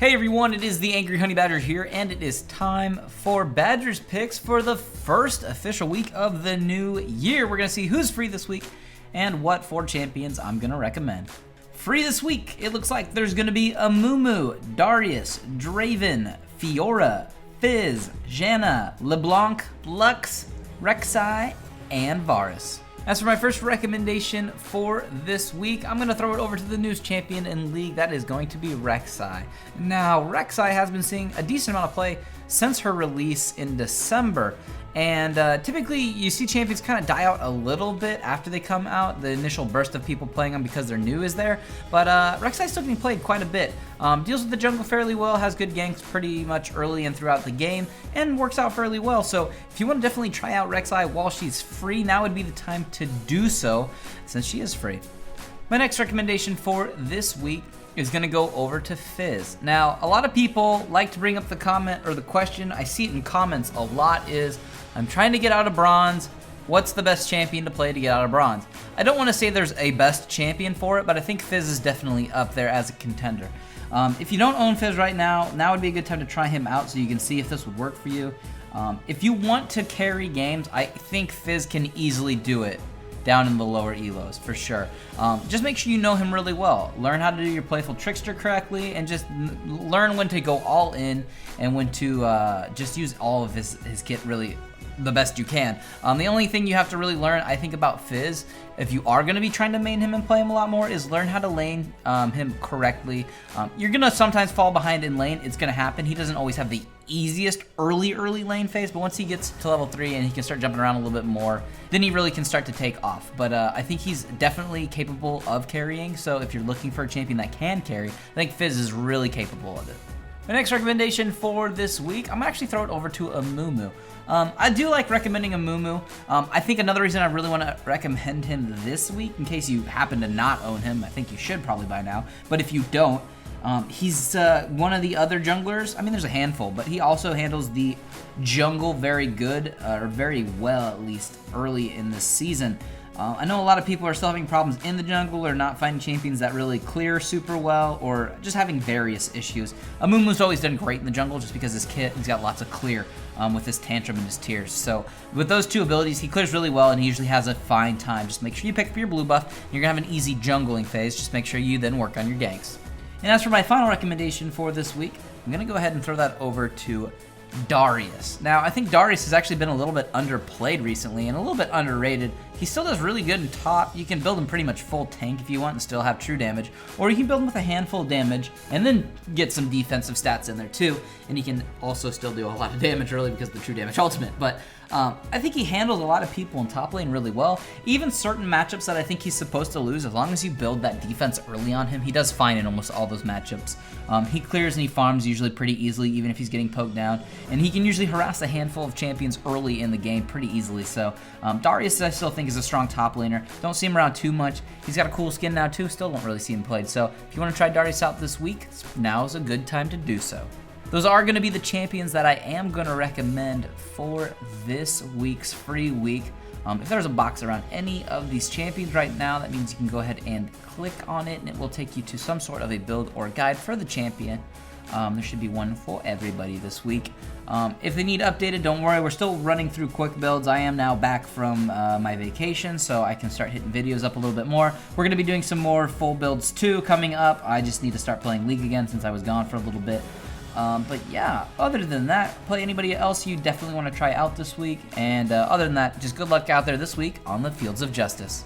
Hey everyone, it is the Angry Honey Badger here, and it is time for Badgers picks for the first official week of the new year. We're going to see who's free this week and what 4 champions I'm going to recommend. Free this week, it looks like there's going to be a Muumuu, Darius, Draven, Fiora, Fizz, Janna, LeBlanc, Lux, Rek'Sai, and Varus. As for my first recommendation for this week, I'm going to throw it over to the newest champion in League. That is going to be Rek'Sai. Now, Rek'Sai has been seeing a decent amount of play since her release in December. And typically, you see champions kind of die out a little bit after they come out. The initial burst of people playing them because they're new is there. But Rek'Sai's still getting played quite a bit. Deals with the jungle fairly well, has good ganks pretty much early and throughout the game, and works out fairly well. So if you want to definitely try out Rek'Sai while she's free, now would be the time to do so, since she is free. My next recommendation for this week is going to go over to Fizz. Now, a lot of people like to bring up the comment or the question, I see it in comments a lot, is I'm trying to get out of bronze. What's the best champion to play to get out of bronze? I don't want to say there's a best champion for it, but I think Fizz is definitely up there as a contender. If you don't own Fizz right now, now would be a good time to try him out so you can see if this would work for you. If you want to carry games, I think Fizz can easily do it down in the lower elos, for sure. Just make sure you know him really well. Learn how to do your playful trickster correctly, and just learn when to go all in and when to just use all of his kit really the best you can. The only thing you have to really learn, I think, about Fizz, if you are going to be trying to main him and play him a lot more, is learn how to lane him correctly. You're going to sometimes fall behind in lane. It's going to happen. He doesn't always have the easiest early lane phase, but once he gets to level 3 and he can start jumping around a little bit more, then he really can start to take off. But I think he's definitely capable of carrying, so if you're looking for a champion that can carry, I think Fizz is really capable of it. My next recommendation for this week, I'm gonna actually throw it over to a Muumuu. I do like recommending a Muumuu. I think another reason I really want to recommend him this week, in case you happen to not own him, I think you should probably by now, but if you don't, he's one of the other junglers. I mean, there's a handful, but he also handles the jungle very good, or very well at least, early in the season. I know a lot of people are still having problems in the jungle, or not finding champions that really clear super well, or just having various issues. Muumuu's always done great in the jungle just because his kit, he's got lots of clear with his tantrum and his tears. So with those two abilities, he clears really well, and he usually has a fine time. Just make sure you pick up your blue buff. You're going to have an easy jungling phase. Just make sure you then work on your ganks. And as for my final recommendation for this week, I'm going to go ahead and throw that over to Darius. Now, I think Darius has actually been a little bit underplayed recently and a little bit underrated. He still does really good in top. You can build him pretty much full tank if you want and still have true damage, or you can build him with a handful of damage and then get some defensive stats in there too, and he can also still do a lot of damage early because of the true damage ultimate. But I think he handles a lot of people in top lane really well. Even certain matchups that I think he's supposed to lose, as long as you build that defense early on him, he does fine in almost all those matchups. He clears and he farms usually pretty easily, even if he's getting poked down, and he can usually harass a handful of champions early in the game pretty easily. So Darius, I still think, is a strong top laner. Don't see him around too much. He's got a cool skin now too, still don't really see him played. So if you want to try Darius out this week, now is a good time to do so. Those are going to be the champions that I am going to recommend for this week's free week. If there's a box around any of these champions right now, that means you can go ahead and click on it, and it will take you to some sort of a build or guide for the champion. There should be one for everybody this week. If they need updated, don't worry, we're still running through quick builds. I am now back from my vacation, so I can start hitting videos up a little bit more. We're going to be doing some more full builds too coming up. I just need to start playing League again since I was gone for a little bit. But yeah, other than that, play anybody else you definitely want to try out this week. And other than that, just good luck out there this week on the Fields of Justice.